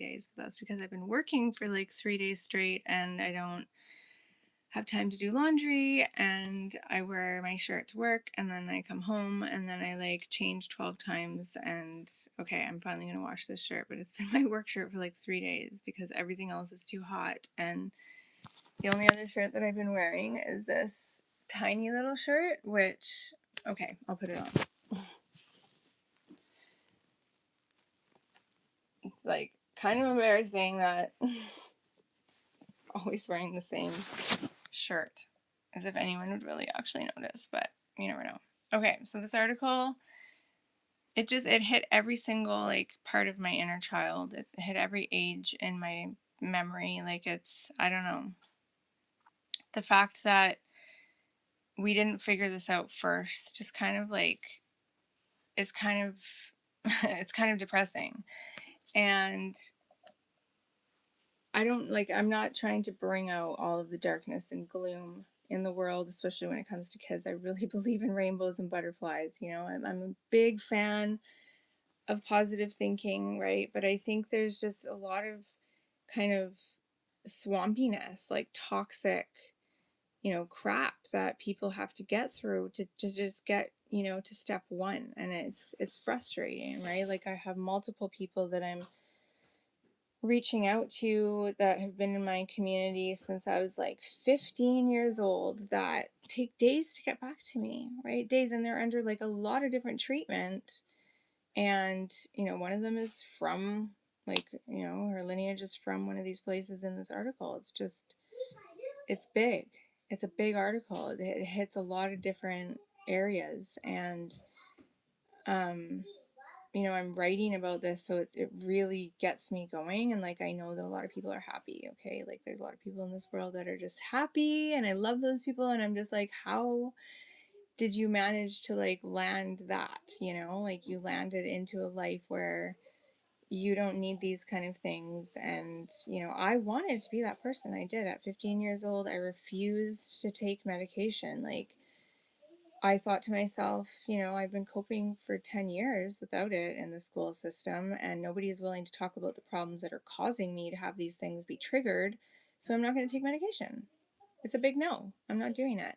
days. But that's because I've been working for like 3 days straight and I don't have time to do laundry, and I wear my shirt to work and then I come home and then I like change 12 times and okay, I'm finally going to wash this shirt, but it's been my work shirt for like 3 days because everything else is too hot. And the only other shirt that I've been wearing is this tiny little shirt, which okay, I'll put it on. It's like kind of embarrassing that always wearing the same shirt, as if anyone would really actually notice, but you never know. Okay, so this article, it hit every single like part of my inner child. It hit every age in my memory. Like it's, I don't know. The fact that we didn't figure this out first just kind of like is kind of it's kind of depressing. And I'm not trying to bring out all of the darkness and gloom in the world, especially when it comes to kids. I really believe in rainbows and butterflies. I'm a big fan of positive thinking, right? But I think there's just a lot of kind of swampiness, like toxic, crap that people have to get through to just get, to step one. And it's frustrating, right? Like I have multiple people that I'm reaching out to that have been in my community since I was like 15 years old that take days to get back to me, right? Days, and they're under like a lot of different treatment. And, one of them is from like, her lineage is from one of these places in this article. It's just, it's big. It's a big article. It hits a lot of different areas. And, I'm writing about this, so it really gets me going. And like, I know that a lot of people are happy. Okay. Like there's a lot of people in this world that are just happy, and I love those people. And I'm just like, how did you manage to like land that, like you landed into a life where you don't need these kind of things. And, I wanted to be that person. I did. At 15 years old, I refused to take medication. Like, I thought to myself, I've been coping for 10 years without it in the school system, and nobody is willing to talk about the problems that are causing me to have these things be triggered. So I'm not going to take medication. It's a big no. I'm not doing it.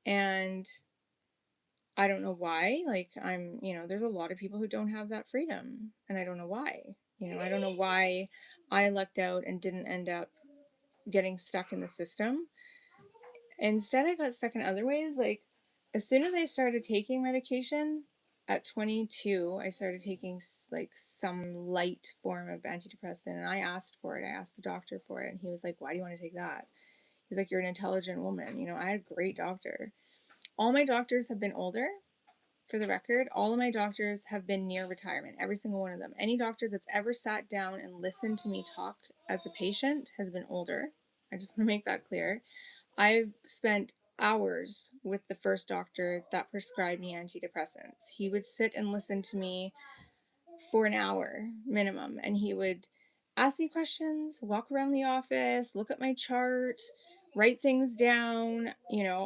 And I don't know why. Like, there's a lot of people who don't have that freedom, and I don't know why. I don't know why I lucked out and didn't end up getting stuck in the system. Instead, I got stuck in other ways. Like, as soon as I started taking medication at 22, I started taking like some light form of antidepressant, and I asked for it. I asked the doctor for it, and he was like, "Why do you want to take that?" He's like, "You're an intelligent woman." I had a great doctor. All my doctors have been older. For the record, all of my doctors have been near retirement, every single one of them. Any doctor that's ever sat down and listened to me talk as a patient has been older. I just want to make that clear. I've spent hours with the first doctor that prescribed me antidepressants. He would sit and listen to me for an hour minimum, and he would ask me questions, walk around the office, look at my chart, write things down,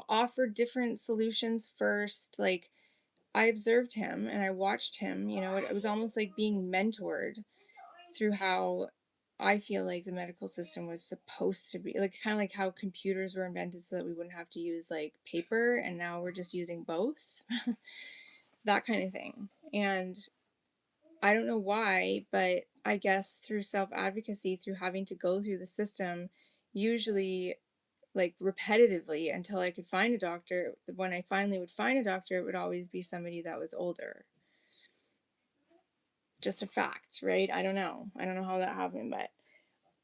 offer different solutions first. Like, I observed him and I watched him. It was almost like being mentored through how I feel like the medical system was supposed to be. Like, kind of like how computers were invented so that we wouldn't have to use like paper, and now we're just using both. That kind of thing. And I don't know why, but I guess through self advocacy, through having to go through the system, usually like repetitively until I could find a doctor. When I finally would find a doctor, it would always be somebody that was older. Just a fact, right? I don't know. I don't know how that happened, but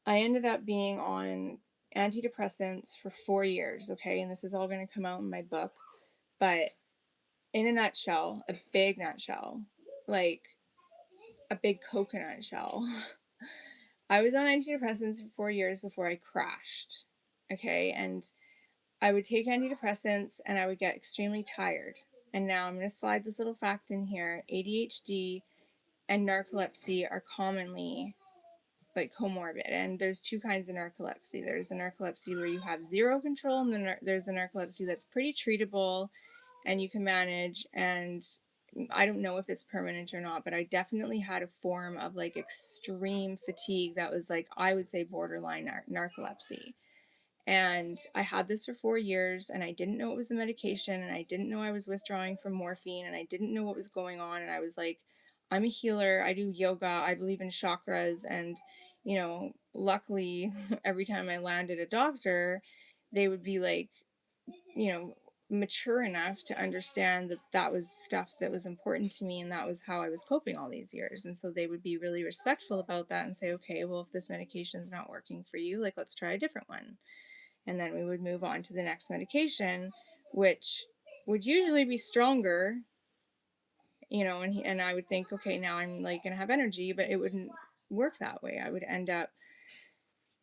I ended up being on antidepressants for 4 years, okay? And this is all going to come out in my book. But in a nutshell, a big nutshell, like a big coconut shell, I was on antidepressants for 4 years before I crashed, okay? And I would take antidepressants and I would get extremely tired. And now I'm going to slide this little fact in here. ADHD and narcolepsy are commonly like comorbid, and there's two kinds of narcolepsy. There's the narcolepsy where you have zero control, and then there's the narcolepsy that's pretty treatable and you can manage, and I don't know if it's permanent or not, but I definitely had a form of like extreme fatigue that was like, I would say borderline narcolepsy. And I had this for 4 years, and I didn't know it was the medication, and I didn't know I was withdrawing from morphine, and I didn't know what was going on. And I was like, I'm a healer, I do yoga, I believe in chakras. And, luckily, every time I landed a doctor, they would be like, you know, mature enough to understand that that was stuff that was important to me and that was how I was coping all these years. And so they would be really respectful about that and say, okay, well, if this medication's not working for you, like, let's try a different one. And then we would move on to the next medication, which would usually be stronger, and I would think, okay, now I'm like gonna have energy, but it wouldn't work that way. I would end up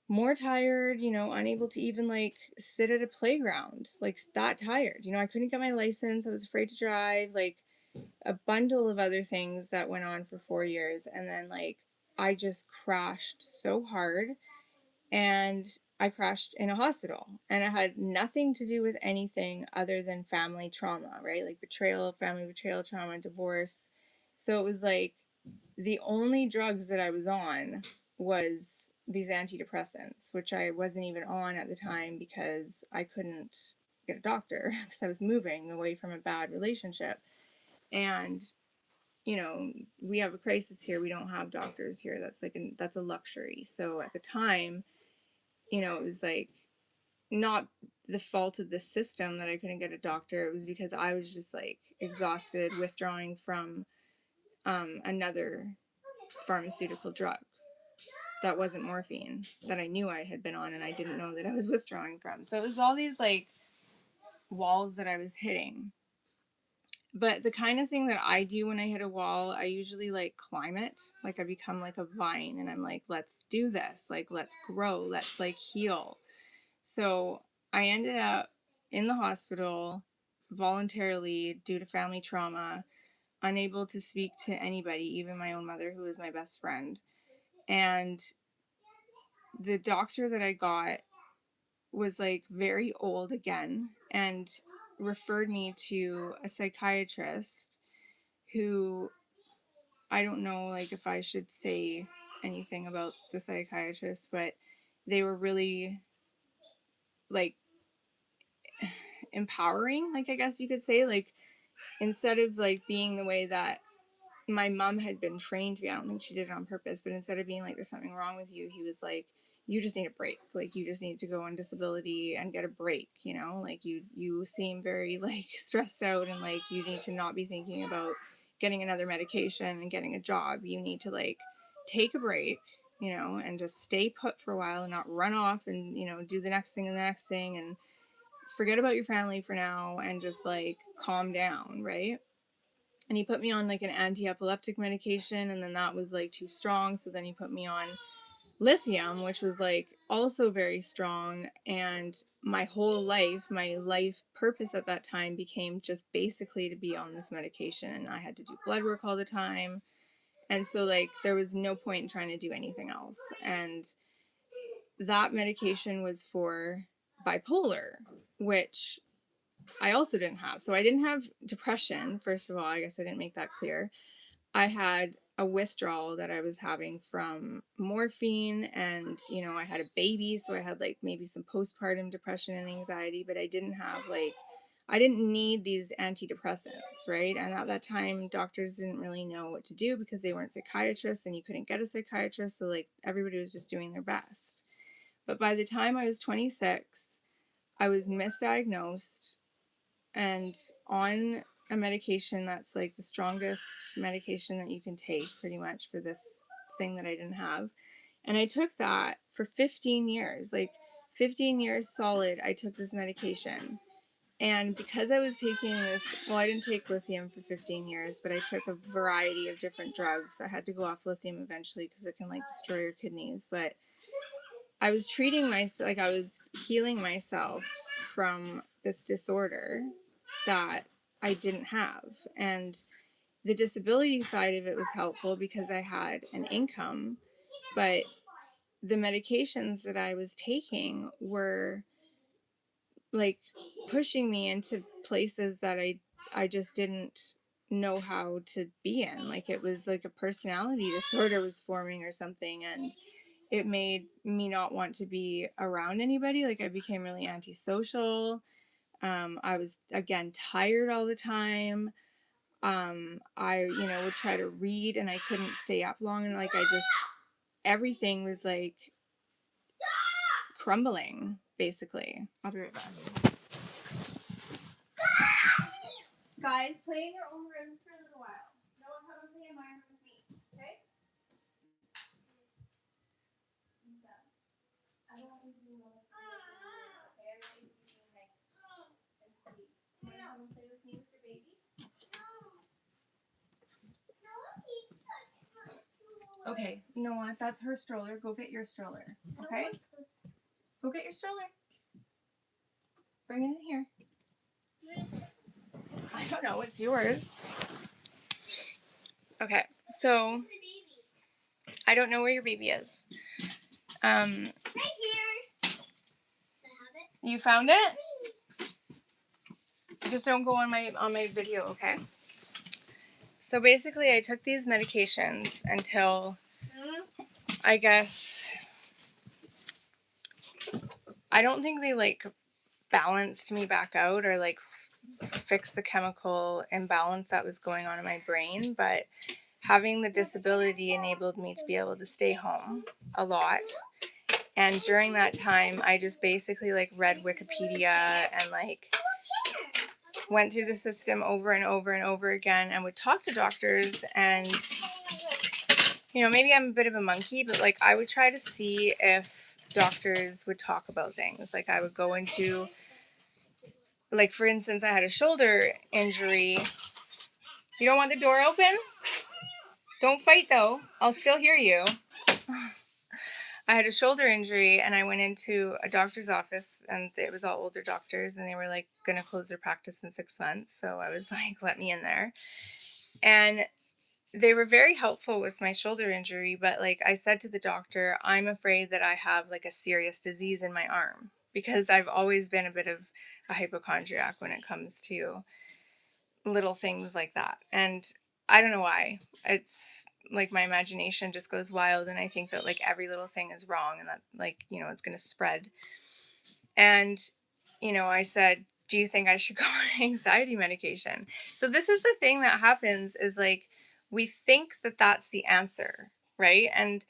more tired, unable to even like sit at a playground, like that tired. I couldn't get my license. I was afraid to drive, like a bundle of other things that went on for 4 years. And then, like, I just crashed so hard, and I crashed in a hospital, and it had nothing to do with anything other than family trauma, right? Like betrayal, family betrayal trauma, divorce. So it was like the only drugs that I was on was these antidepressants, which I wasn't even on at the time because I couldn't get a doctor because I was moving away from a bad relationship. And we have a crisis here. We don't have doctors here. That's a luxury. So at the time, it was like not the fault of the system that I couldn't get a doctor. It was because I was just like exhausted, withdrawing from another pharmaceutical drug that wasn't morphine that I knew I had been on and I didn't know that I was withdrawing from. So it was all these like walls that I was hitting. But the kind of thing that I do when I hit a wall, I usually like climb it. Like I become like a vine and I'm like, let's do this. Like, let's grow. Let's like heal. So I ended up in the hospital voluntarily due to family trauma, unable to speak to anybody, even my own mother, who was my best friend. And the doctor that I got was like very old again and referred me to a psychiatrist who, I don't know like if I should say anything about the psychiatrist, but they were really like empowering, like I guess you could say. Like, instead of like being the way that my mom had been trained to be, I don't think she did it on purpose, but instead of being like, there's something wrong with you, he was like, you just need a break. Like, you just need to go on disability and get a break, like you seem very like stressed out, and like you need to not be thinking about getting another medication and getting a job. You need to like take a break, and just stay put for a while and not run off and, do the next thing and the next thing, and forget about your family for now and just like calm down, right? And he put me on like an anti-epileptic medication, and then that was like too strong, so then he put me on lithium, which was like also very strong. And my life purpose at that time became just basically to be on this medication, and I had to do blood work all the time. And so like there was no point in trying to do anything else. And that medication was for bipolar, which I also didn't have. So I didn't have depression, first of all. I guess I didn't make that clear. I had a withdrawal that I was having from morphine, and, I had a baby, so I had like maybe some postpartum depression and anxiety, but I didn't need these antidepressants, right? And at that time, doctors didn't really know what to do because they weren't psychiatrists and you couldn't get a psychiatrist. So, like, everybody was just doing their best. But by the time I was 26, I was misdiagnosed and on a medication that's like the strongest medication that you can take pretty much for this thing that I didn't have. And I took that for 15 years, like 15 years solid. I took this medication. And because I was taking this, well, I didn't take lithium for 15 years, but I took a variety of different drugs. I had to go off lithium eventually because it can like destroy your kidneys. But I was treating myself, like I was healing myself from this disorder that I didn't have. And the disability side of it was helpful because I had an income, but the medications that I was taking were like pushing me into places that I just didn't know how to be in. Like it was like a personality disorder was forming or something, and it made me not want to be around anybody. Like I became really antisocial. I was again tired all the time. I, would try to read and I couldn't stay up long, and like I just everything was like crumbling basically. I'll be right back. Guys, play in your own rooms for a little while. No one come and play in my room with me, okay? I don't want you to be alone. Okay, I want you to be nice and sweet. You want to come and play with me with your baby? Okay, you know what? That's her stroller. Go get your stroller. Okay? Go get your stroller. Bring it in here. I don't know. It's yours. Okay, so I don't know where your baby is. Right here. You found it? Just don't go on my video, okay? So basically, I took these medications until I guess I don't think they like balanced me back out or like fix the chemical imbalance that was going on in my brain, but having the disability enabled me to be able to stay home a lot. And during that time, I just basically like read Wikipedia and like went through the system over and over and over again and would talk to doctors. And maybe I'm a bit of a monkey, but like I would try to see if doctors would talk about things. Like I would go into, like for instance, I had a shoulder injury. You don't want the door open? Don't fight though. I'll still hear you. I had a shoulder injury and I went into a doctor's office and it was all older doctors and they were like going to close their practice in 6 months. So I was like, let me in there. And they were very helpful with my shoulder injury. But like I said to the doctor, I'm afraid that I have like a serious disease in my arm because I've always been a bit of a hypochondriac when it comes to little things like that. And I don't know why. It's like my imagination just goes wild and I think that like every little thing is wrong and that like, it's going to spread. And I said, do you think I should go on anxiety medication? So this is the thing that happens is like we think that that's the answer, right? And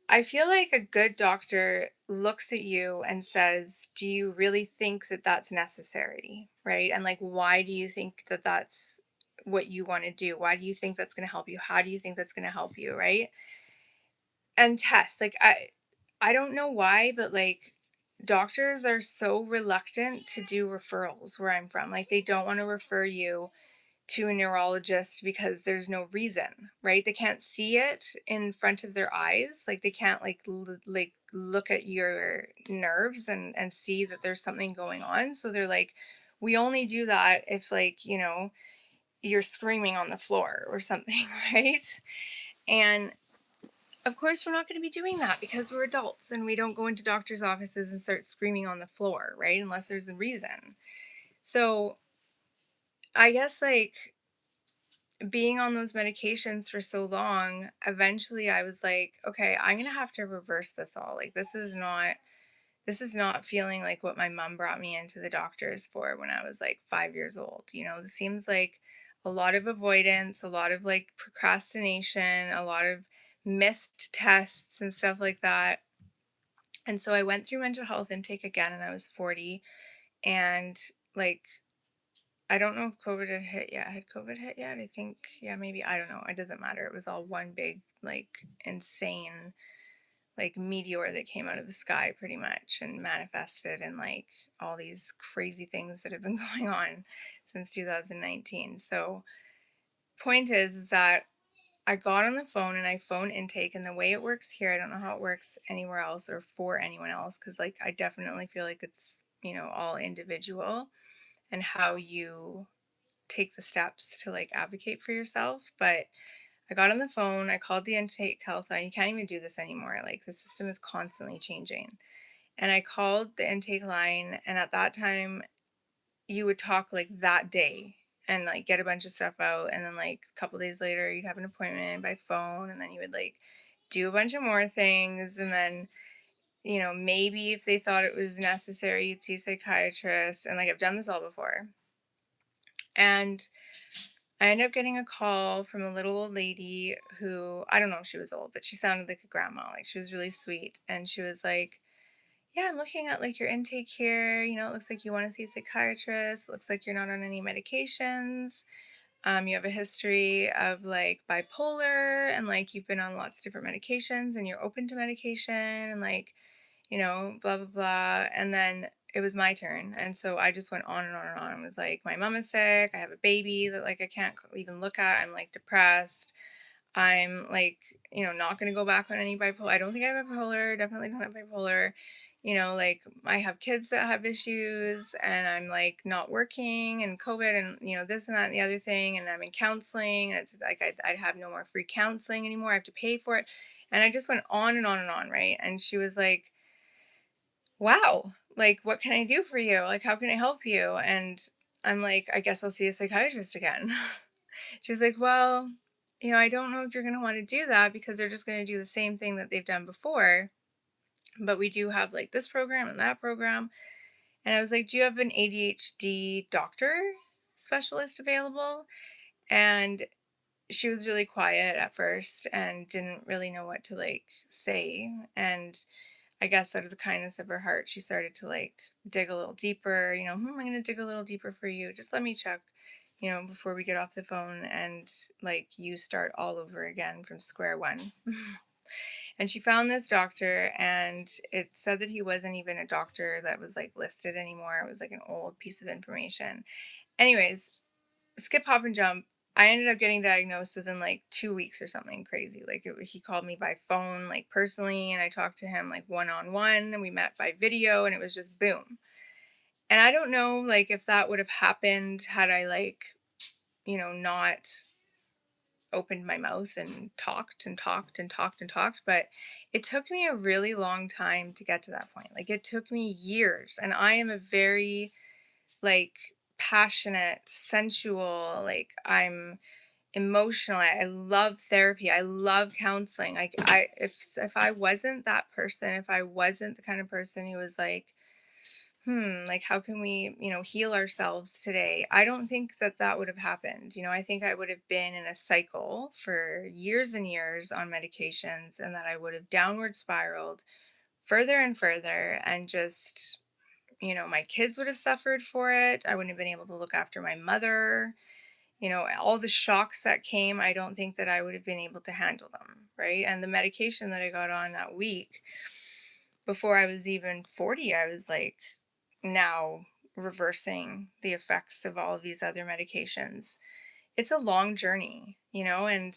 I feel like a good doctor looks at you and says, do you really think that that's necessary? Right. And like, why do you think that that's what you want to do? Why do you think that's going to help you? How do you think that's going to help you? Right. And test. Like, I don't know why, but like, doctors are so reluctant to do referrals where I'm from. Like, they don't want to refer you to a neurologist because there's no reason, right? They can't see it in front of their eyes. Like they can't like look at your nerves and see that there's something going on. So they're like, we only do that if like, you're screaming on the floor or something, right? And of course, we're not going to be doing that because we're adults and we don't go into doctors' offices and start screaming on the floor, right? Unless there's a reason. So I guess like being on those medications for so long, eventually I was like, okay, I'm going to have to reverse this all. Like this is not feeling like what my mom brought me into the doctors for when I was like 5 years old. This seems like a lot of avoidance, a lot of like procrastination, a lot of missed tests and stuff like that. And so I went through mental health intake again and I was 40 and like I don't know if COVID had hit yet. Had COVID hit yet? I think, yeah, maybe. I don't know. It doesn't matter. It was all one big, like, insane, like, meteor that came out of the sky pretty much and manifested in, like, all these crazy things that have been going on since 2019. So, point is that I got on the phone and I phone intake, and the way it works here, I don't know how it works anywhere else or for anyone else, because, like, I definitely feel like it's, all individual and how you take the steps to like advocate for yourself. But I got on the phone, I called the intake health line. You can't even do this anymore. Like the system is constantly changing. And I called the intake line, and at that time, you would talk like that day. and like get a bunch of stuff out, and then like a couple days later you'd have an appointment by phone, and then you would like do a bunch of more things, and then maybe if they thought it was necessary you'd see a psychiatrist, and like I've done this all before. And I ended up getting a call from a little old lady who, I don't know if she was old, but she sounded like a grandma. Like she was really sweet. And she was like, yeah, I'm looking at like your intake here. It looks like you want to see a psychiatrist. Looks like you're not on any medications. You have a history of like bipolar, and like you've been on lots of different medications, and you're open to medication, and like, blah, blah, blah. And then it was my turn. And so I just went on and on and on. I was like, my mom is sick. I have a baby that like I can't even look at. I'm like depressed. I'm like, not going to go back on any bipolar. I don't think I have bipolar. Definitely don't have bipolar. Like I have kids that have issues, and I'm like not working, and COVID, and this and that and the other thing. And I'm in counseling, and it's like I have no more free counseling anymore. I have to pay for it. And I just went on and on and on. Right. And she was like, wow, like, what can I do for you? Like, how can I help you? And I'm like, I guess I'll see a psychiatrist again. She's like, well, I don't know if you're going to want to do that because they're just going to do the same thing that they've done before. But we do have like this program and that program. And I was like, do you have an ADHD doctor specialist available? And she was really quiet at first and didn't really know what to like say. And I guess out of the kindness of her heart, she started to like dig a little deeper. I'm going to dig a little deeper for you. Just let me check, before we get off the phone, and like you start all over again from square one. And she found this doctor, and it said that he wasn't even a doctor that was like listed anymore. It was like an old piece of information. Anyways, skip, hop, and jump. I ended up getting diagnosed within like 2 weeks or something crazy. Like he called me by phone, like personally, and I talked to him like one on one, and we met by video, and it was just boom. And I don't know like if that would have happened had I like, not opened my mouth and talked and talked and talked and talked, but it took me a really long time to get to that point. Like it took me years, and I am a very like passionate, sensual, like I'm emotional. I love therapy. I love counseling. Like if I wasn't that person, if I wasn't the kind of person who was like, like how can we, heal ourselves today? I don't think that that would have happened. I think I would have been in a cycle for years and years on medications, and that I would have downward spiraled further and further, and just my kids would have suffered for it. I wouldn't have been able to look after my mother. All the shocks that came, I don't think that I would have been able to handle them. Right. And the medication that I got on that week, before I was even 40, I was like now reversing the effects of all of these other medications. It's a long journey, and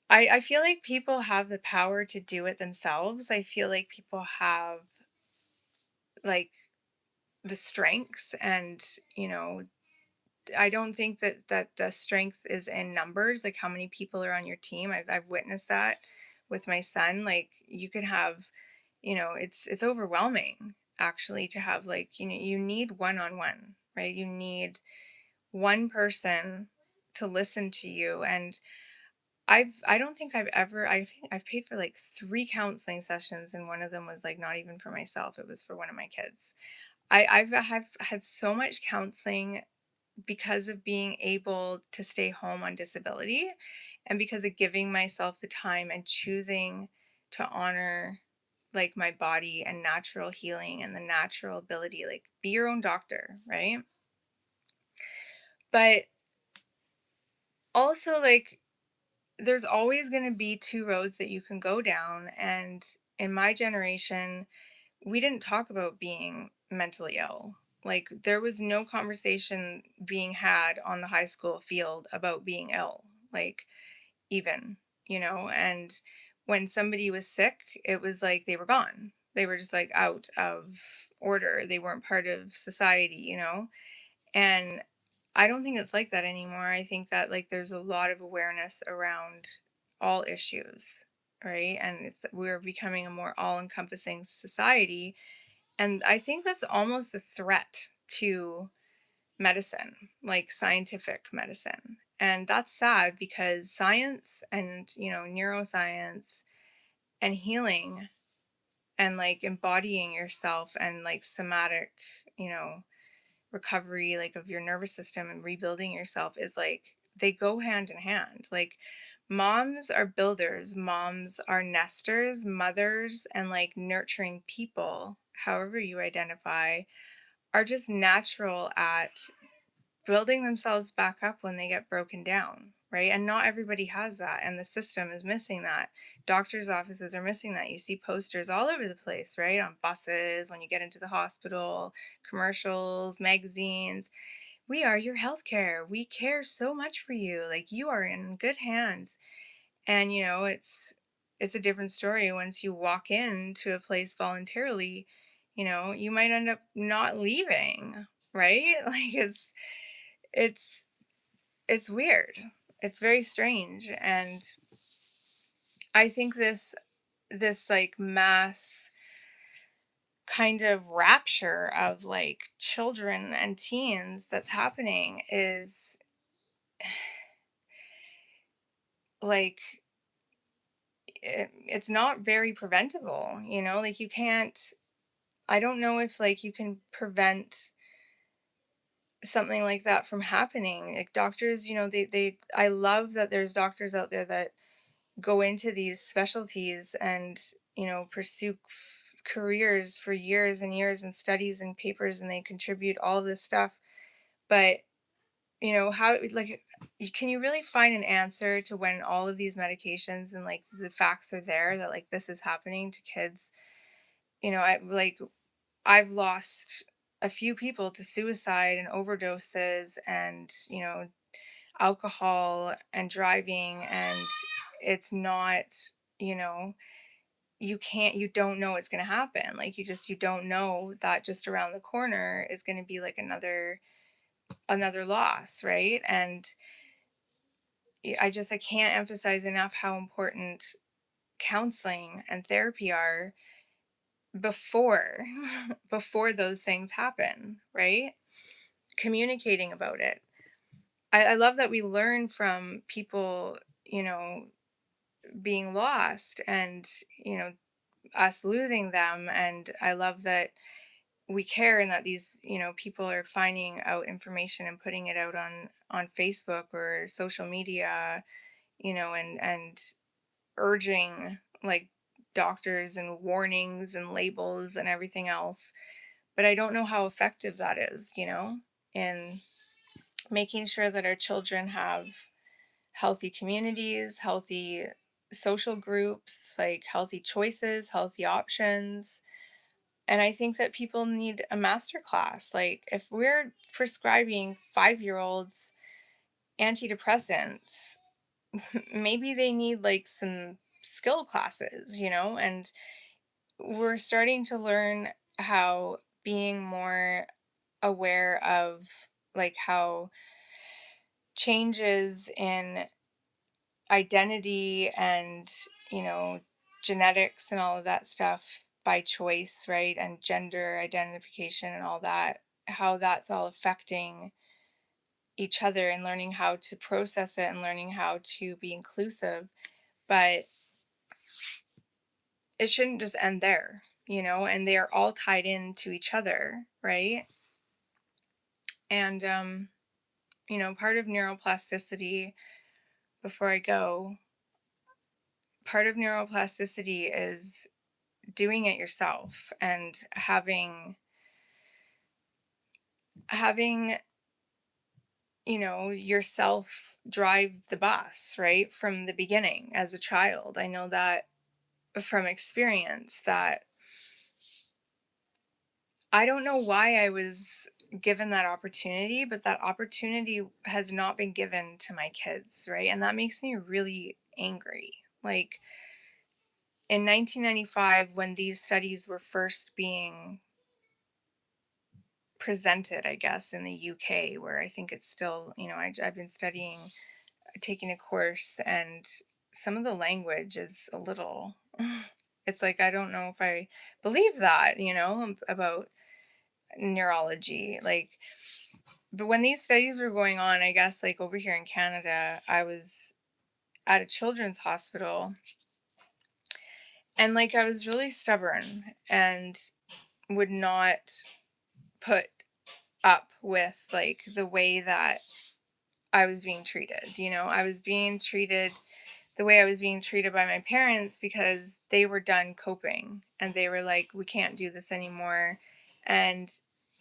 I feel like people have the power to do it themselves. I feel like people have like the strength, and I don't think that the strength is in numbers, like how many people are on your team. I've witnessed that with my son. Like you could have, it's overwhelming actually to have like, you need one-on-one, right? You need one person to listen to you. And I don't think I think I've paid for like 3 counseling sessions, and one of them was like not even for myself. It was for one of my kids. I've had so much counseling because of being able to stay home on disability, and because of giving myself the time and choosing to honor like my body and natural healing and the natural ability, like be your own doctor, right? But also like there's always going to be 2 roads that you can go down, and in my generation we didn't talk about being mentally ill. Like there was no conversation being had on the high school field about being ill. Like even, and when somebody was sick, it was like they were gone. They were just like out of order. They weren't part of society. And I don't think it's like that anymore. I think that like there's a lot of awareness around all issues, right? And we're becoming a more all-encompassing society, and I think that's almost a threat to medicine, like scientific medicine. And that's sad because science and, neuroscience and healing and like embodying yourself and like somatic, you know, recovery like of your nervous system and rebuilding yourself is like they go hand in hand. Like moms are builders, moms are nesters, mothers and like nurturing people, however you identify, are just natural at building themselves back up when they get broken down, right? And not everybody has that, and the system is missing that. Doctors' offices are missing that. You see posters all over the place, right? On buses, when you get into the hospital, commercials, magazines. We are your healthcare. We care so much for you. Like you are in good hands. And it's a different story once you walk into a place voluntarily, you might end up not leaving, right? Like it's it's weird. It's very strange. And I think this like mass kind of rapture of like children and teens that's happening is like it's not very preventable, like you can't. I don't know if like you can prevent something like that from happening. Like doctors, they I love that there's doctors out there that go into these specialties and pursue careers for years and years and studies and papers, and they contribute all this stuff. But how, like, can you really find an answer to when all of these medications and like the facts are there that like this is happening to kids? I've lost a few people to suicide and overdoses and alcohol and driving, and it's not, you know you don't know it's going to happen. Like you don't know that just around the corner is going to be like another loss, right? And I can't emphasize enough how important counseling and therapy are before before those things happen, right? Communicating about it. I love that we learn from people, being lost and us losing them. And I love that we care and that these people are finding out information and putting it out on Facebook or social media, and urging like doctors and warnings and labels and everything else. But I don't know how effective that is, in making sure that our children have healthy communities, healthy social groups, like healthy choices, healthy options. And I think that people need a master class. Like if we're prescribing 5-year-olds antidepressants, maybe they need like some skill classes, and we're starting to learn how being more aware of like how changes in identity and you know genetics and all of that stuff by choice, right, and gender identification and all that, how that's all affecting each other, and learning how to process it and learning how to be inclusive. But it shouldn't just end there, and they are all tied into each other, right? And part of neuroplasticity, before I go, part of neuroplasticity is doing it yourself and having yourself drive the bus right from the beginning as a child. I know that from experience that I don't know why I was given that opportunity, but that opportunity has not been given to my kids, right? And that makes me really angry. Like in 1995, when these studies were first being presented, I guess, in the UK, where I think it's still, I've been studying, taking a course, and some of the language is a little, it's like, I don't know if I believe that, about neurology. Like, But when these studies were going on, I guess like over here in Canada, I was at a children's hospital, and like I was really stubborn and would not put up with like the way that I was being treated. I was being treated the way I was being treated by my parents because they were done coping and they were like, we can't do this anymore. And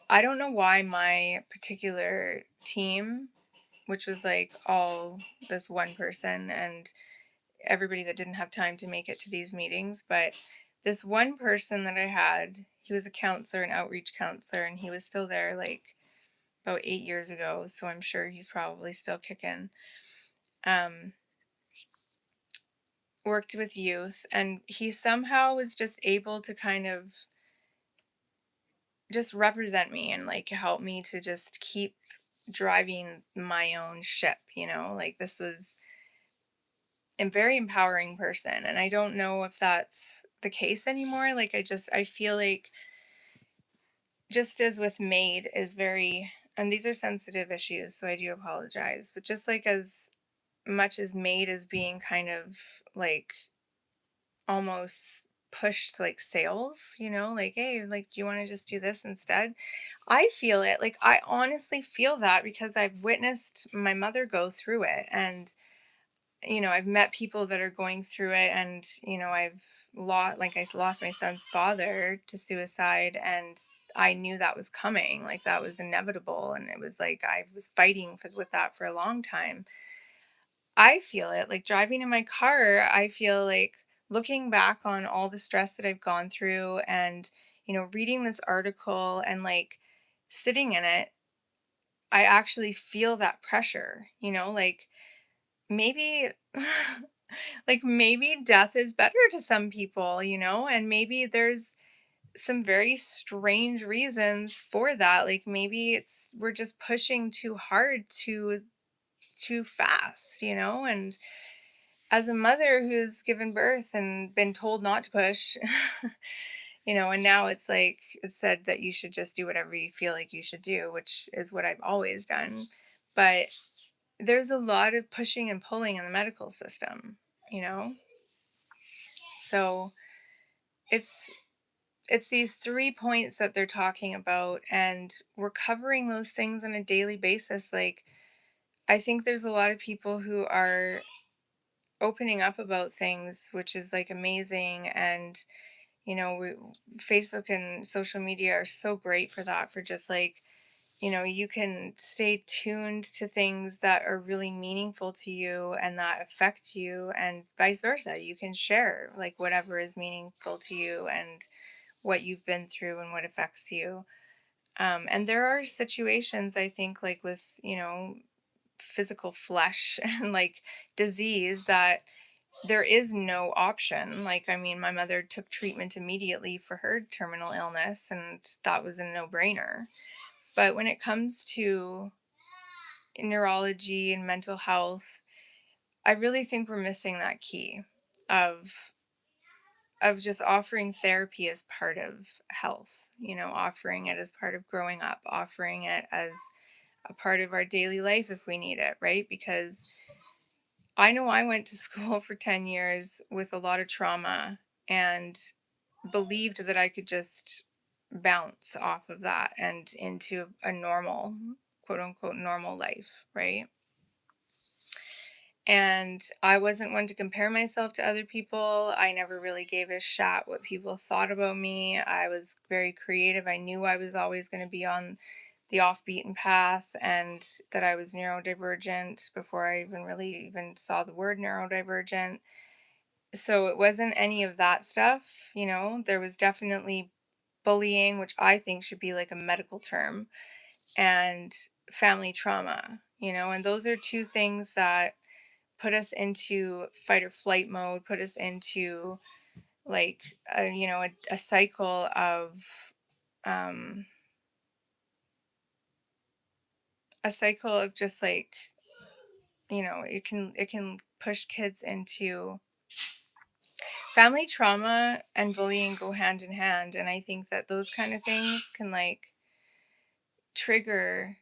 I don't know why my particular team, which was like all this one person and everybody that didn't have time to make it to these meetings, but this one person that I had, he was a counselor, an outreach counselor, and he was still there like about 8 years ago. So I'm sure he's probably still kicking. Um, Worked with youth, and he somehow was just able to kind of just represent me and like help me to just keep driving my own ship. Like this was a very empowering person, and I don't know if that's the case anymore. Like I feel like, just as with Maid is very, and these are sensitive issues, so I do apologize, but just like as much as Maid is being kind of like almost pushed like sales, like, hey, like, do you want to just do this instead? I feel it. Like, I honestly feel that because I've witnessed my mother go through it. And, I've met people that are going through it. And, I've lost, like, I lost my son's father to suicide. And I knew that was coming. Like, that was inevitable. And it was like, I was fighting with that for a long time. I feel it, like, driving in my car, I feel like looking back on all the stress that I've gone through and, reading this article and, like, sitting in it, I actually feel that pressure, like, maybe like, maybe death is better to some people, and maybe there's some very strange reasons for that, like, maybe we're just pushing too hard too fast, and as a mother who's given birth and been told not to push, and now it's like it's said that you should just do whatever you feel like you should do, which is what I've always done. But there's a lot of pushing and pulling in the medical system, you know? So it's it's these 3 points that they're talking about, and we're covering those things on a daily basis. Like, I think there's a lot of people who are opening up about things, which is like amazing. And we, Facebook and social media are so great for that, for just like, you can stay tuned to things that are really meaningful to you and that affect you, and vice versa. You can share like whatever is meaningful to you and what you've been through and what affects you. And there are situations, I think, like with, physical flesh and like disease, that there is no option. Like, I mean, my mother took treatment immediately for her terminal illness, and that was a no brainer. But when it comes to neurology and mental health, I really think we're missing that key of just offering therapy as part of health, offering it as part of growing up, offering it as a part of our daily life if we need it, right? Because I know I went to school for 10 years with a lot of trauma and believed that I could just bounce off of that and into a normal, quote unquote, normal life, right? And I wasn't one to compare myself to other people. I never really gave a shat what people thought about me. I was very creative. I knew I was always going to be on the off beaten path, and that I was neurodivergent before I even really even saw the word neurodivergent. So it wasn't any of that stuff. There was definitely bullying, which I think should be like a medical term, and family trauma, and those are two things that put us into fight or flight mode, put us into like a cycle of um just like, it can push kids into family trauma, and bullying go hand in hand. And I think that those kind of things can like trigger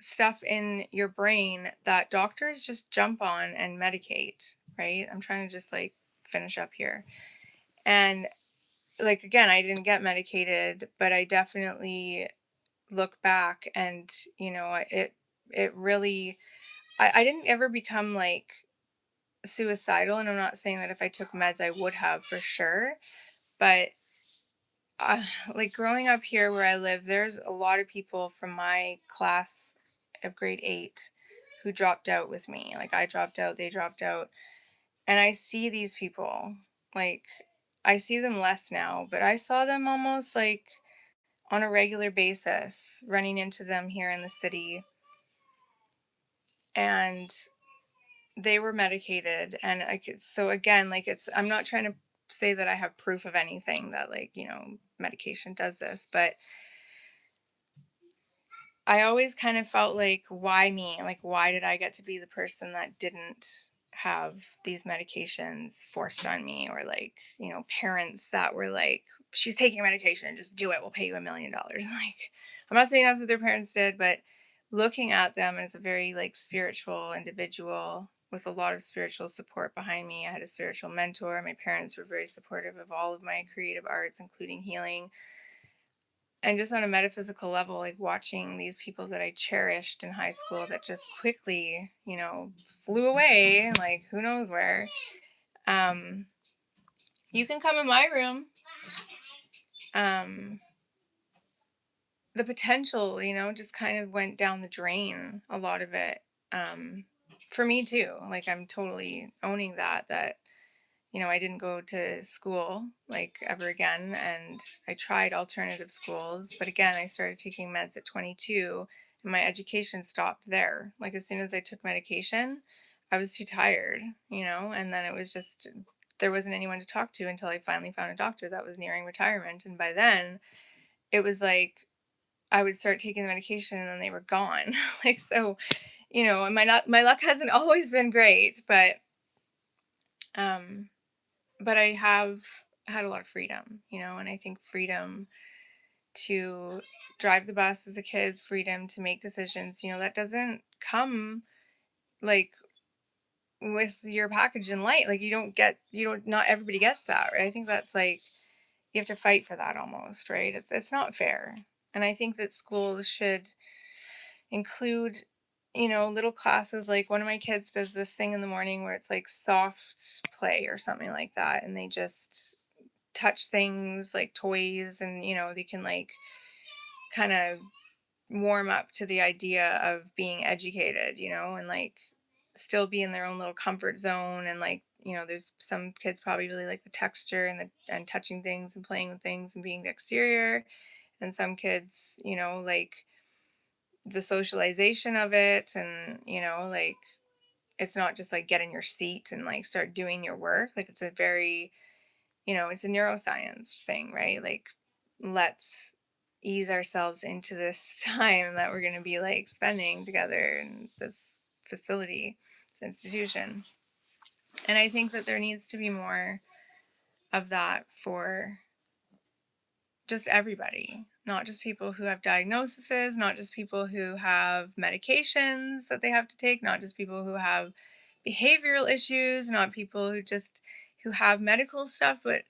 stuff in your brain that doctors just jump on and medicate, right? I'm trying to just like finish up here. And like again, I didn't get medicated, but I definitely look back and it really I didn't ever become like suicidal, and I'm not saying that if I took meds I would have for sure, but uh, like growing up here where I live, there's a lot of people from my class of grade 8 who dropped out with me. Like I dropped out, they dropped out, and I see these people like I see them less now, but I saw them almost like on a regular basis, running into them here in the city, and they were medicated. And I could, so again, like I'm not trying to say that I have proof of anything that like, medication does this, but I always kind of felt like, why me? Like, why did I get to be the person that didn't have these medications forced on me? Or like, parents that were like, she's taking medication, just do it, we'll pay you $1 million. Like, I'm not saying that's what their parents did, but looking at them as a very like spiritual individual with a lot of spiritual support behind me. I had a spiritual mentor. My parents were very supportive of all of my creative arts, including healing, and just on a metaphysical level, like watching these people that I cherished in high school that just quickly, flew away, like who knows where. Um, you can come in my room. Um, the potential, just kind of went down the drain, a lot of it. For me too. Like I'm totally owning that I didn't go to school like ever again. And I tried alternative schools. But again, I started taking meds at 22 and my education stopped there. Like as soon as I took medication, I was too tired, and then it was just, there wasn't anyone to talk to until I finally found a doctor that was nearing retirement. And by then, it was like I would start taking the medication and then they were gone. Like, so, my luck hasn't always been great, um, but I have had a lot of freedom, and I think freedom to drive the bus as a kid, freedom to make decisions, that doesn't come like with your package in light. Like not everybody gets that, right? I think that's like, you have to fight for that almost, right? It's not fair. And I think that schools should include, little classes. Like one of my kids does this thing in the morning where it's like soft play or something like that. And they just touch things like toys, and they can like kind of warm up to the idea of being educated, and like still be in their own little comfort zone. And like, there's some kids probably really like the texture and touching things and playing with things and being the exterior, and some kids, like the socialization of it. And like it's not just like get in your seat and like start doing your work. Like it's a very, it's a neuroscience thing, right? Like, let's ease ourselves into this time that we're going to be like spending together in this facility, this institution. And I think that there needs to be more of that for just everybody, not just people who have diagnoses, not just people who have medications that they have to take, not just people who have behavioral issues, not people who have medical stuff, but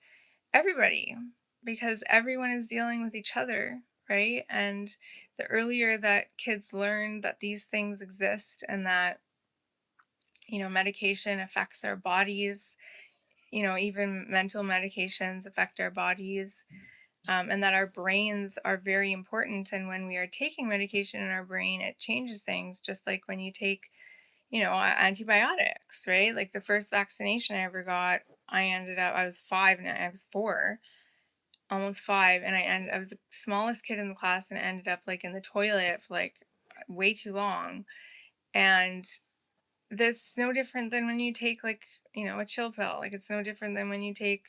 everybody, because everyone is dealing with each other, right? And the earlier that kids learn that these things exist and that, medication affects our bodies, even mental medications affect our bodies, and that our brains are very important. And when we are taking medication in our brain, it changes things, just like when you take, antibiotics, right? Like the first vaccination I ever got, I was 5 and I was 4, almost 5, and I was the smallest kid in the class, and I ended up like in the toilet for like way too long. And that's no different than when you take like, a chill pill. Like it's no different than when you take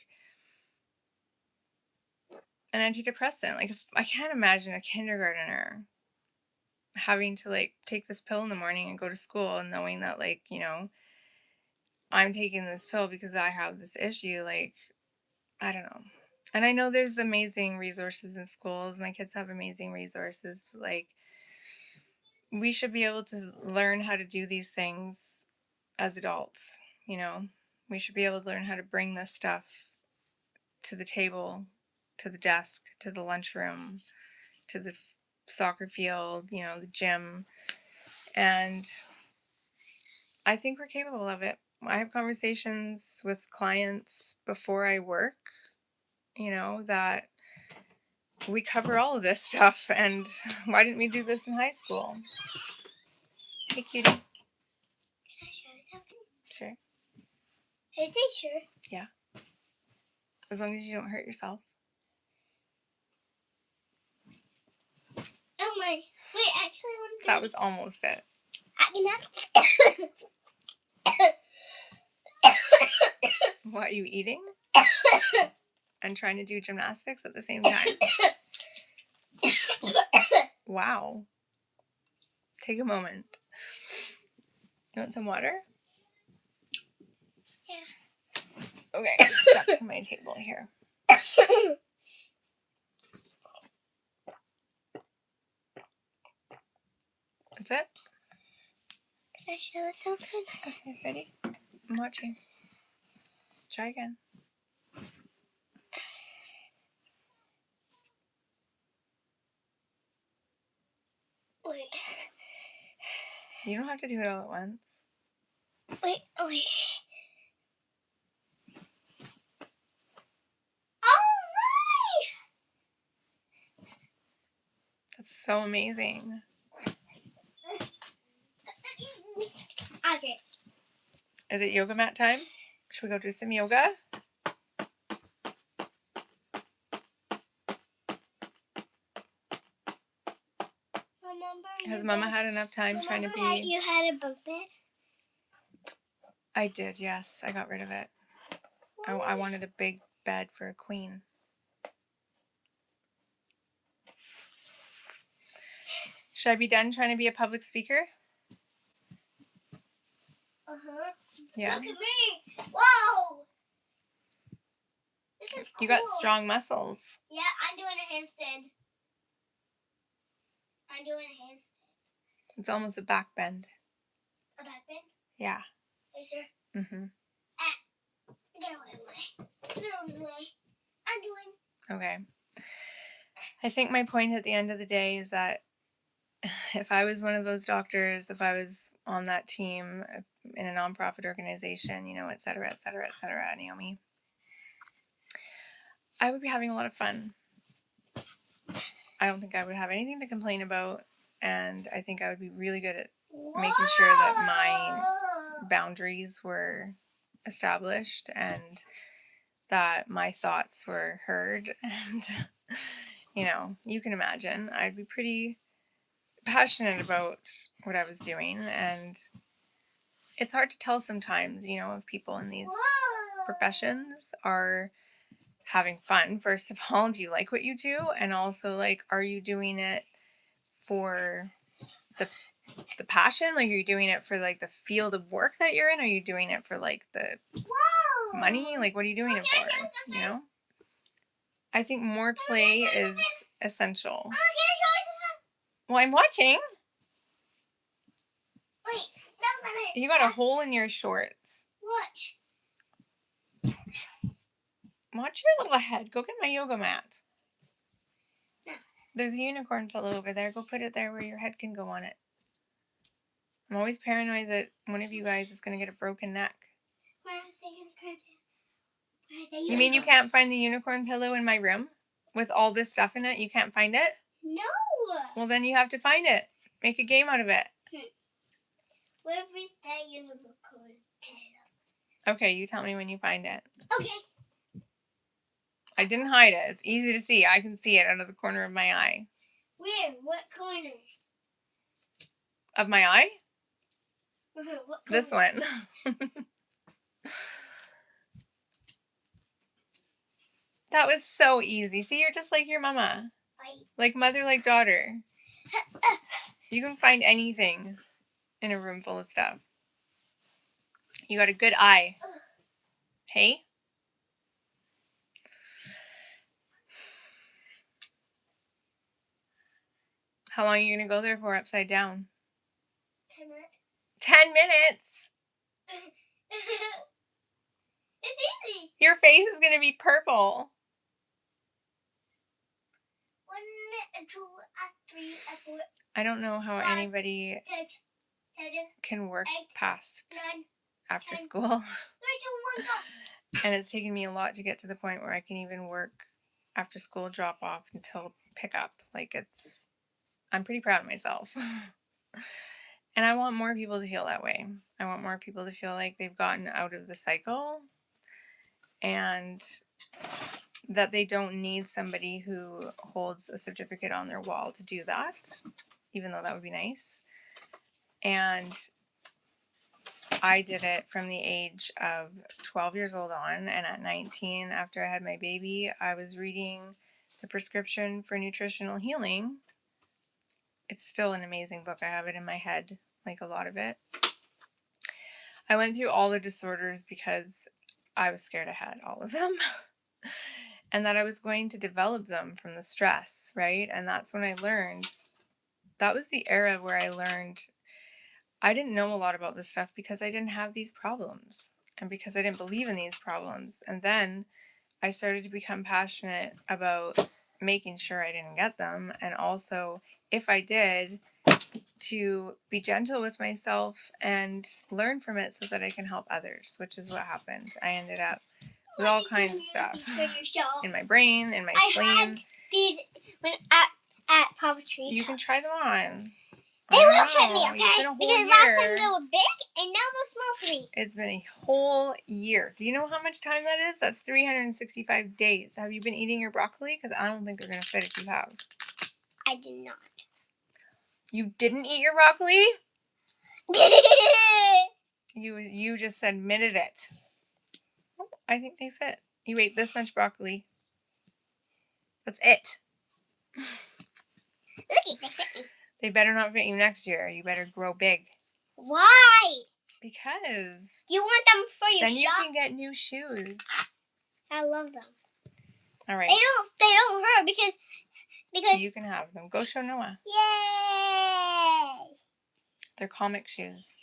an antidepressant. Like if, I can't imagine a kindergartner having to like take this pill in the morning and go to school and knowing that like, I'm taking this pill because I have this issue. Like, I don't know. And I know there's amazing resources in schools. My kids have amazing resources, but like we should be able to learn how to do these things as adults, you know? We should be able to learn how to bring this stuff to the table, to the desk, to the lunchroom, to the soccer field, you know, the gym. And I think we're capable of it. I have conversations with clients before I work, you know, that we cover all of this stuff. And why didn't we do this in high school? Hey, cutie. Can I show you something? Sure. Is it sure? Yeah. As long as you don't hurt yourself. Oh my. Wait, actually, that was almost it. What, are you eating? And trying to do gymnastics at the same time? Wow. Take a moment. You want some water? Yeah. Okay, step to my table here. That's it? Can I show you something? Okay, ready? I'm watching. Try again. Wait. You don't have to do it all at once. Wait. Oh my! That's so amazing. Okay. Is it yoga mat time? Should we go do some yoga? Has Mama had enough time trying to be... You had a bunk bed? I did, yes. I got rid of it. I wanted a big bed for a queen. Should I be done trying to be a public speaker? Uh-huh. Yeah. Look at me. Whoa! This is cool. You got strong muscles. Yeah, I'm doing a handstand. It's almost a back bend. A back bend? Yeah. Are you sure? Mm-hmm. Get out of the way. Get out of the way. I'm doing. Okay. I think my point at the end of the day is that if I was one of those doctors, if I was on that team in a nonprofit organization, you know, et cetera, Naomi, I would be having a lot of fun. I don't think I would have anything to complain about, and I think I would be really good at making sure that my boundaries were established and that my thoughts were heard. And, you know, you can imagine I'd be pretty passionate about what I was doing, and it's hard to tell sometimes, you know, if people in these professions are having fun. First of all, do you like what you do? And also, like, are you doing it for the passion? Like, are you doing it for, like, the field of work that you're in? Are you doing it for, like, the money? Like, what are you doing it for? You know? I think more play is essential. Can I show you something? Well, I'm watching. Wait, that's not it. You got a hole in your shorts. Watch. Watch your little head. Go get my yoga mat. No. There's a unicorn pillow over there. Go put it there where your head can go on it. I'm always paranoid that one of you guys is going to get a broken neck. You mean you can't find the unicorn pillow in my room? With all this stuff in it, you can't find it? No. Well, then you have to find it. Make a game out of it. Where is that unicorn pillow? Okay, you tell me when you find it. Okay. I didn't hide it. It's easy to see. I can see it out of the corner of my eye. Where? What corner? Of my eye? What corner? This one. That was so easy. See, you're just like your mama. Like mother, like daughter. You can find anything in a room full of stuff. You got a good eye. Hey? How long are you going to go there for upside down? 10 minutes. It's easy. Your face is going to be purple. 1, 2, 3, 4. I don't know how 5, anybody 6, 7, can work 8, past 9, after 10. school. 3, 2, 1, go. And it's taken me a lot to get to the point where I can even work after school drop off until pick up. Like I'm pretty proud of myself. And I want more people to feel that way. I want more people to feel like they've gotten out of the cycle and that they don't need somebody who holds a certificate on their wall to do that, even though that would be nice. And I did it from the age of 12 years old on, and at 19, after I had my baby, I was reading The Prescription for Nutritional Healing. It's still an amazing book. I have it in my head, like a lot of it. I went through all the disorders because I was scared I had all of them and that I was going to develop them from the stress, right? And that's when I learned, that was the era where I learned I didn't know a lot about this stuff because I didn't have these problems and because I didn't believe in these problems. And then I started to become passionate about making sure I didn't get them. And also, if I did, to be gentle with myself and learn from it so that I can help others, which is what happened. I ended up with all kinds of stuff in my brain, in my spleen. I had these when at Papa Tree's You can house. try them on. They will fit me, okay? It's been a whole because year. last time they were big and now they're small for me. It's been a whole year. Do you know how much time that is? That's 365 days. Have you been eating your broccoli? Because I don't think they're going to fit if you have. I did not. You didn't eat your broccoli? You just admitted it. Oh, I think they fit. You ate this much broccoli. That's it. Look, they fit me. They better not fit you next year. You better grow big. Why? Because You want them for your then you shop? can get new shoes. I love them. All right. They don't hurt because You can have them. Go show Noah. yay! They're comic shoes.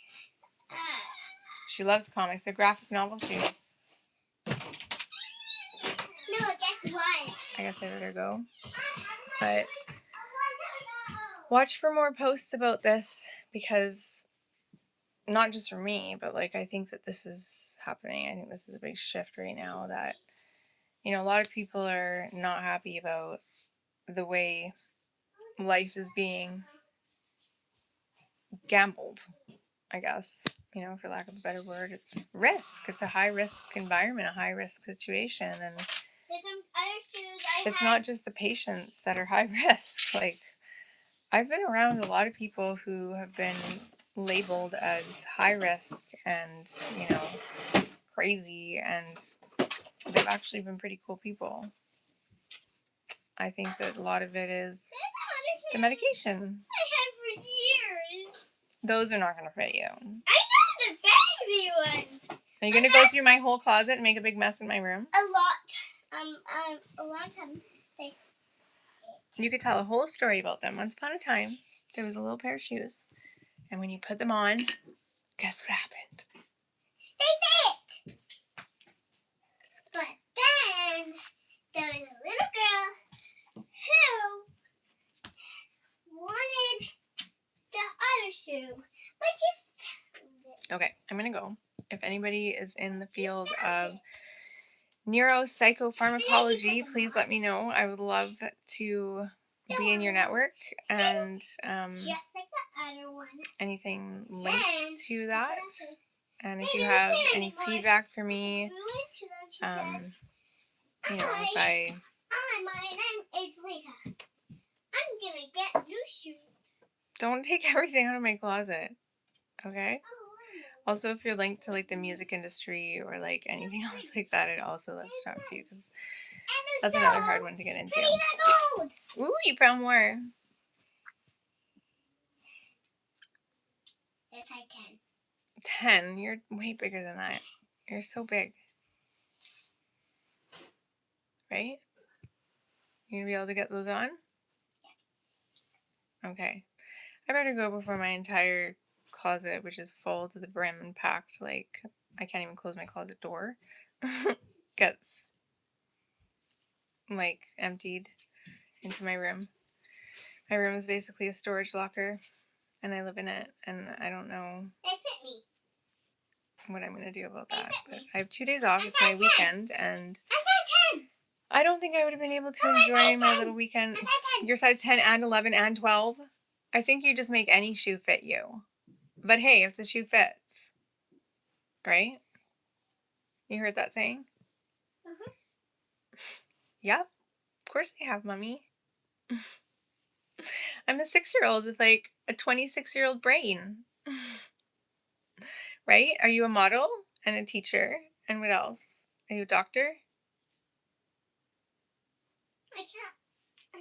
She loves comics. They're graphic novel shoes. No, guess what? I guess I better go. But watch for more posts about this because not just for me, but like I think that this is happening. I think this is a big shift right now that, you know, a lot of people are not happy about the way life is being gambled, I guess, you know, for lack of a better word. It's risk. It's a high risk environment, a high risk situation. And There's some other shoes it's not just the patients that are high risk. Like, I've been around a lot of people who have been labeled as high risk and, you know, crazy, and they've actually been pretty cool people. I think that a lot of it is the medication. I had for years. Those are not going to fit you. I know the baby ones. Are you going to go through my whole closet and make a big mess in my room? A lot of time. You could tell a whole story about them. Once upon a time, there was a little pair of shoes, and when you put them on, guess what happened? They fit. But then there was a little girl who wanted the other shoe, but she found it. Okay, I'm going to go. If anybody is in the field of neuropsychopharmacology, please let me know. I would love to be in your network and Just like the other one. anything linked to that. And if you have any feedback for me, you know, Hi, my name is Lisa. I'm gonna get new shoes. don't take everything out of my closet, okay? Also, if you're linked to like the music industry or like anything else like that, I'd also love to talk to you because that's another hard one to get into. Ooh, you found more. It's like 10. 10? You're way bigger than that. You're so big. Right? You gonna be able to get those on? Okay. I better go before my entire closet, which is full to the brim and packed, like I can't even close my closet door, gets like emptied into my room. My room is basically a storage locker, and I live in it, and I don't know They fit me. what I'm going to do about that. But I have 2 days off. It's my weekend, and I'm size 10. I don't think I would have been able to enjoy my little weekend. I'm size 10. You're size 10 and 11 and 12? I think you just make any shoe fit you. But hey, if the shoe fits, right? You heard that saying? Uh-huh. Yep. Of course they have, Mummy. I'm a 6-year-old with like a 26-year-old brain. Right? Are you a model and a teacher? And what else? Are you a doctor? I can't. I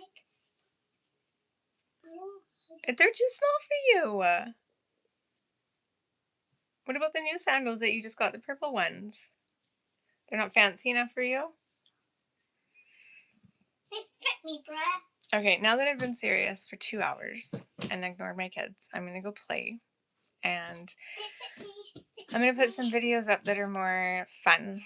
don't. They're too small for you. What about the new sandals that you just got, the purple ones? They're not fancy enough for you? They fit me, bruh. Okay, now that I've been serious for 2 hours and ignored my kids, I'm going to go play. And They fit me. I'm going to put some videos up that are more fun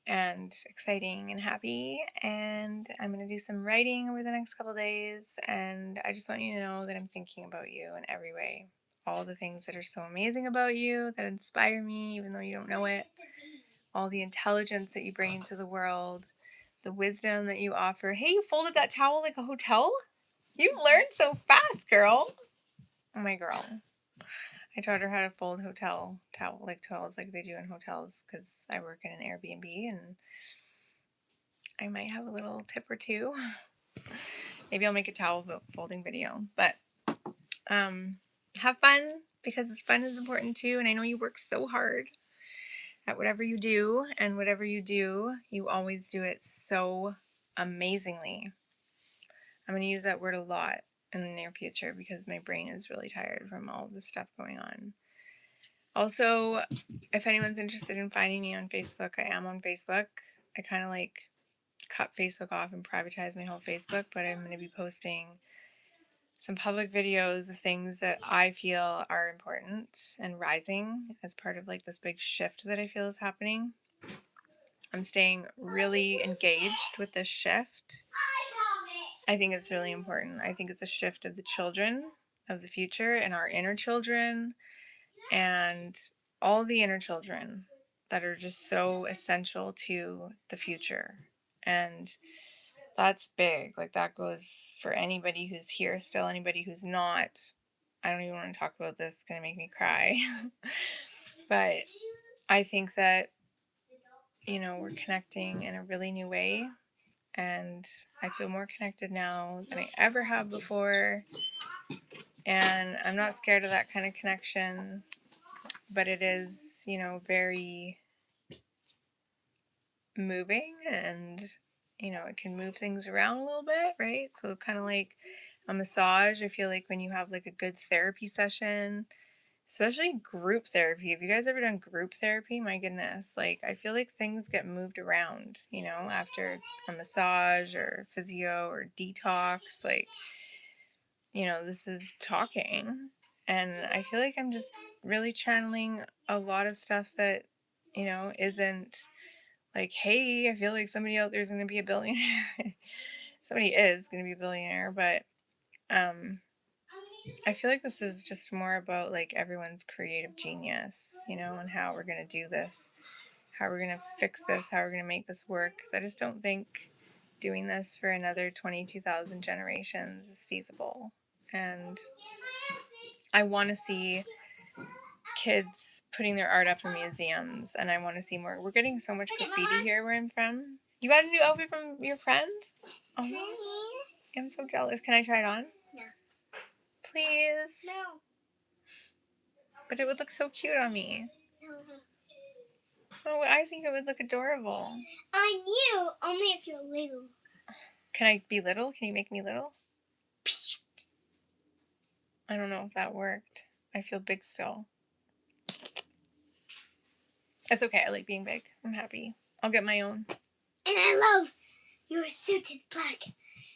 and exciting and happy. And I'm going to do some writing over the next couple days. And I just want you to know that I'm thinking about you in every way. All the things that are so amazing about you, that inspire me, even though you don't know it. All the intelligence that you bring into the world. The wisdom that you offer. Hey, you folded that towel like a hotel? You learned so fast, girl. Oh, my girl. I taught her how to fold hotel towels like they do in hotels because I work in an Airbnb and I might have a little tip or two. Maybe I'll make a towel folding video. But have fun because fun is important too. And I know you work so hard at whatever you do. And whatever you do, you always do it so amazingly. I'm going to use that word a lot in the near future because my brain is really tired from all this stuff going on. Also, if anyone's interested in finding me on Facebook, I am on Facebook. I kind of like cut Facebook off and privatize my whole Facebook, but I'm going to be posting some public videos of things that I feel are important and rising as part of like this big shift that I feel is happening. I'm staying really engaged with this shift. I think it's really important. I think it's a shift of the children of the future and our inner children and all the inner children that are just so essential to the future. And that's big. Like that goes for anybody who's here still, anybody who's not. I don't even want to talk about this. It's going to make me cry. But I think that, we're connecting in a really new way. And I feel more connected now than I ever have before. And I'm not scared of that kind of connection. But it is, very moving and, it can move things around a little bit, right? So kind of like a massage, I feel like when you have like a good therapy session, especially group therapy. Have you guys ever done group therapy? My goodness. Like, I feel like things get moved around, after a massage or physio or detox. Like, this is talking. And I feel like I'm just really channeling a lot of stuff that, isn't like, hey, I feel like somebody out there is going to be a billionaire. Somebody is going to be a billionaire, but I feel like this is just more about like everyone's creative genius, and how we're going to do this, how we're going to fix this, how we're going to make this work. Because I just don't think doing this for another 22,000 generations is feasible. And I want to see kids putting their art up in museums, and I want to see more. We're getting so much graffiti here where I'm from. You got a new outfit from your friend? Oh, I'm so jealous. Can I try it on? No. Please? No. But it would look so cute on me. No. Oh, I think it would look adorable. On you, only if you're little. Can I be little? Can you make me little? I don't know if that worked. I feel big still. It's okay. I like being big. I'm happy. I'll get my own. And I love your suit is black.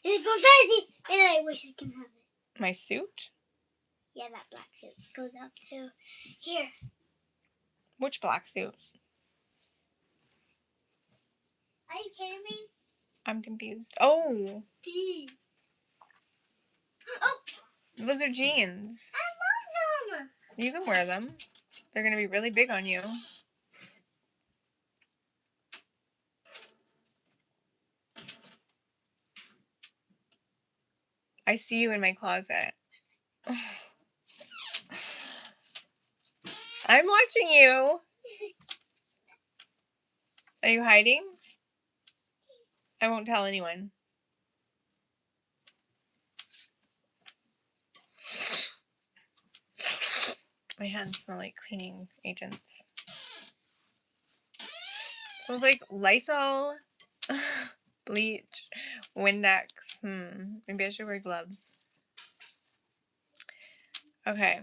It is for fancy, and I wish I can have it. My suit? Yeah, that black suit goes up to here. Which black suit? Are you kidding me? I'm confused. Oh, These. Oh, those are jeans. I love them. You can wear them. They're going to be really big on you. I see you in my closet. I'm watching you. Are you hiding? I won't tell anyone. My hands smell like cleaning agents. Smells like Lysol, bleach, Windex. Maybe I should wear gloves. Okay.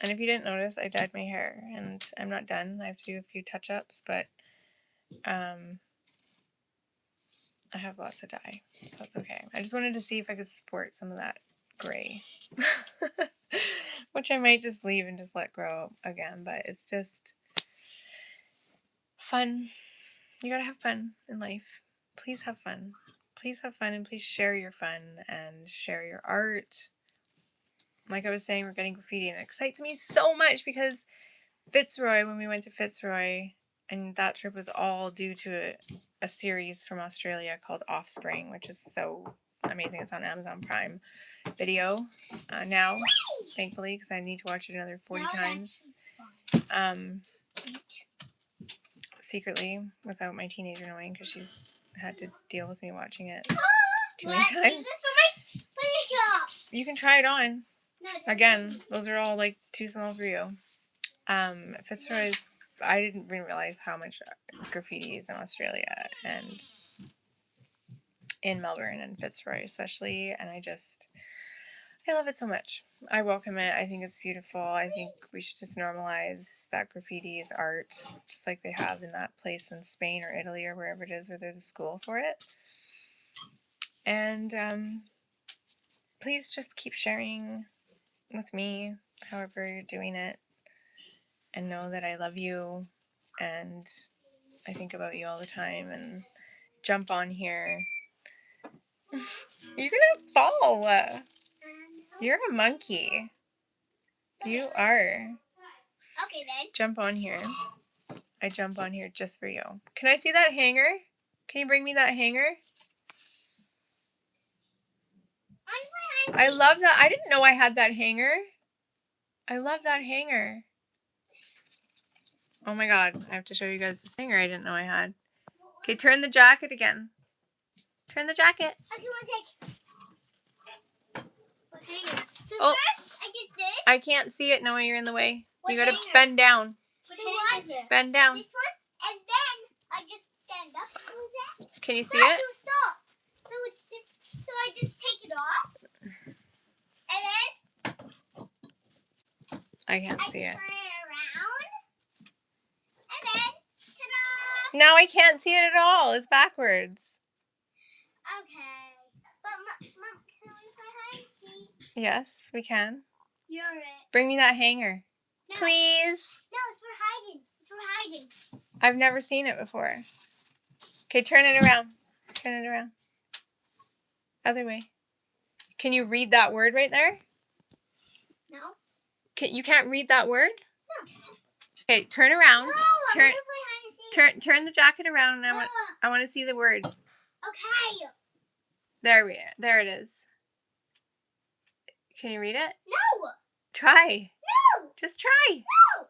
And if you didn't notice, I dyed my hair, and I'm not done. I have to do a few touch-ups, but I have lots of dye, so that's okay. I just wanted to see if I could sport some of that gray, which I might just leave and just let grow again, but it's just fun. You gotta have fun in life. Please have fun. Please have fun, and please share your fun and share your art. Like I was saying, we're getting graffiti, and it excites me so much because Fitzroy, when we went to Fitzroy, and that trip was all due to a series from Australia called Offspring, which is so amazing. It's on Amazon Prime Video now, thankfully, because I need to watch it another 40 times. Secretly, without my teenager knowing, because she's had to deal with me watching it too many times. You can try it on. Again, those are all like too small for you. Fitzroy's, I didn't even realize how much graffiti is in Australia and in Melbourne and Fitzroy especially, and I love it so much. I welcome it. I think it's beautiful. I think we should just normalize that graffiti is art, just like they have in that place in Spain or Italy or wherever it is where there's a school for it. And please just keep sharing with me however you're doing it, and know that I love you and I think about you all the time, and jump on here. You're gonna fall. You're a monkey. You are. Okay then. Jump on here. I jump on here just for you. Can I see that hanger? Can you bring me that hanger? I love that. I didn't know I had that hanger. I love that hanger. Oh my god. I have to show you guys this hanger I didn't know I had. Okay, turn the jacket again. Turn the jacket. Okay, one sec. What hanger? So Oh. first, I just did. I can't see it knowing you're in the way. What You gotta hanger? bend down. What hanger is it? Bend down. This one, and then I just stand up. What was that? Can you see No, it? stop. So it's just, so I just take it off, and then I can't see it. turn it around, and then ta-da! Now I can't see it at all. It's backwards. Okay. But Mom, can we play hide and seek? Yes, we can. You're it. Bring me that hanger. No. Please. No, it's for hiding. It's for hiding. I've never seen it before. Okay, turn it around. Turn it around. Other way. Can you read that word right there? No. You can't read that word? No. Okay, turn around. No, I'm Turn gonna play hide and seek. turn the jacket around, and No. I want to see the word. Okay. There it is. Can you read it? No. Try. No. Just try. No.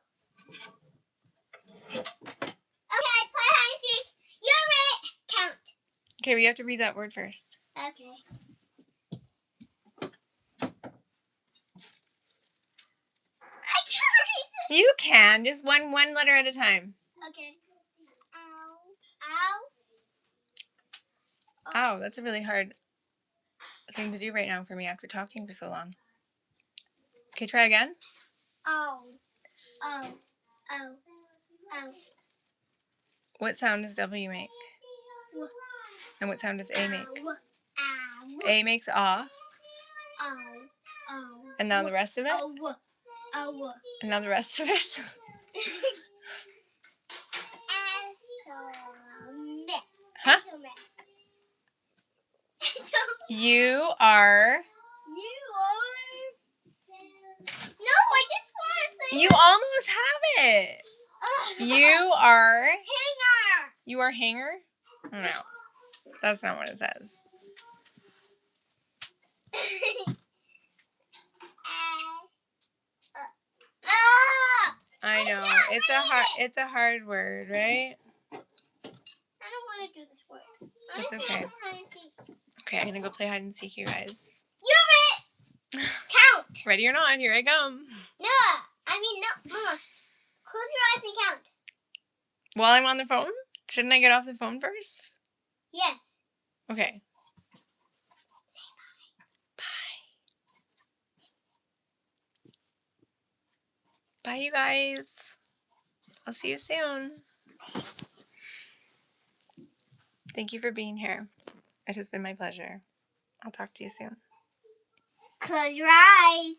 Okay, play hide and seek. You're it. Count. Okay, we have to read that word first. Okay. I can't read it. You can. Just one letter at a time. Okay. Ow. Ow. Ow, that's a really hard thing to do right now for me after talking for so long. Okay, try again. Oh. Oh. Oh. Oh. What sound does W make? W. And what sound does A make? Ow. Ow. A makes ah. Ow. And now the rest of it? And now the rest of it? Huh? You are... No, I just want to play. You almost have it. You are... Hanger. You are hanger? No. That's not what it says. I know. It's a hard word, right? I don't want to do this word. It's okay. Okay, I'm gonna go play hide and seek, you guys. Count. Ready or not, here I come. No, Mama. Close your eyes and count. While I'm on the phone? Shouldn't I get off the phone first? Yes. Okay. Say Bye. Bye. Bye, you guys. I'll see you soon. Thank you for being here. It has been my pleasure. I'll talk to you soon. Close your eyes.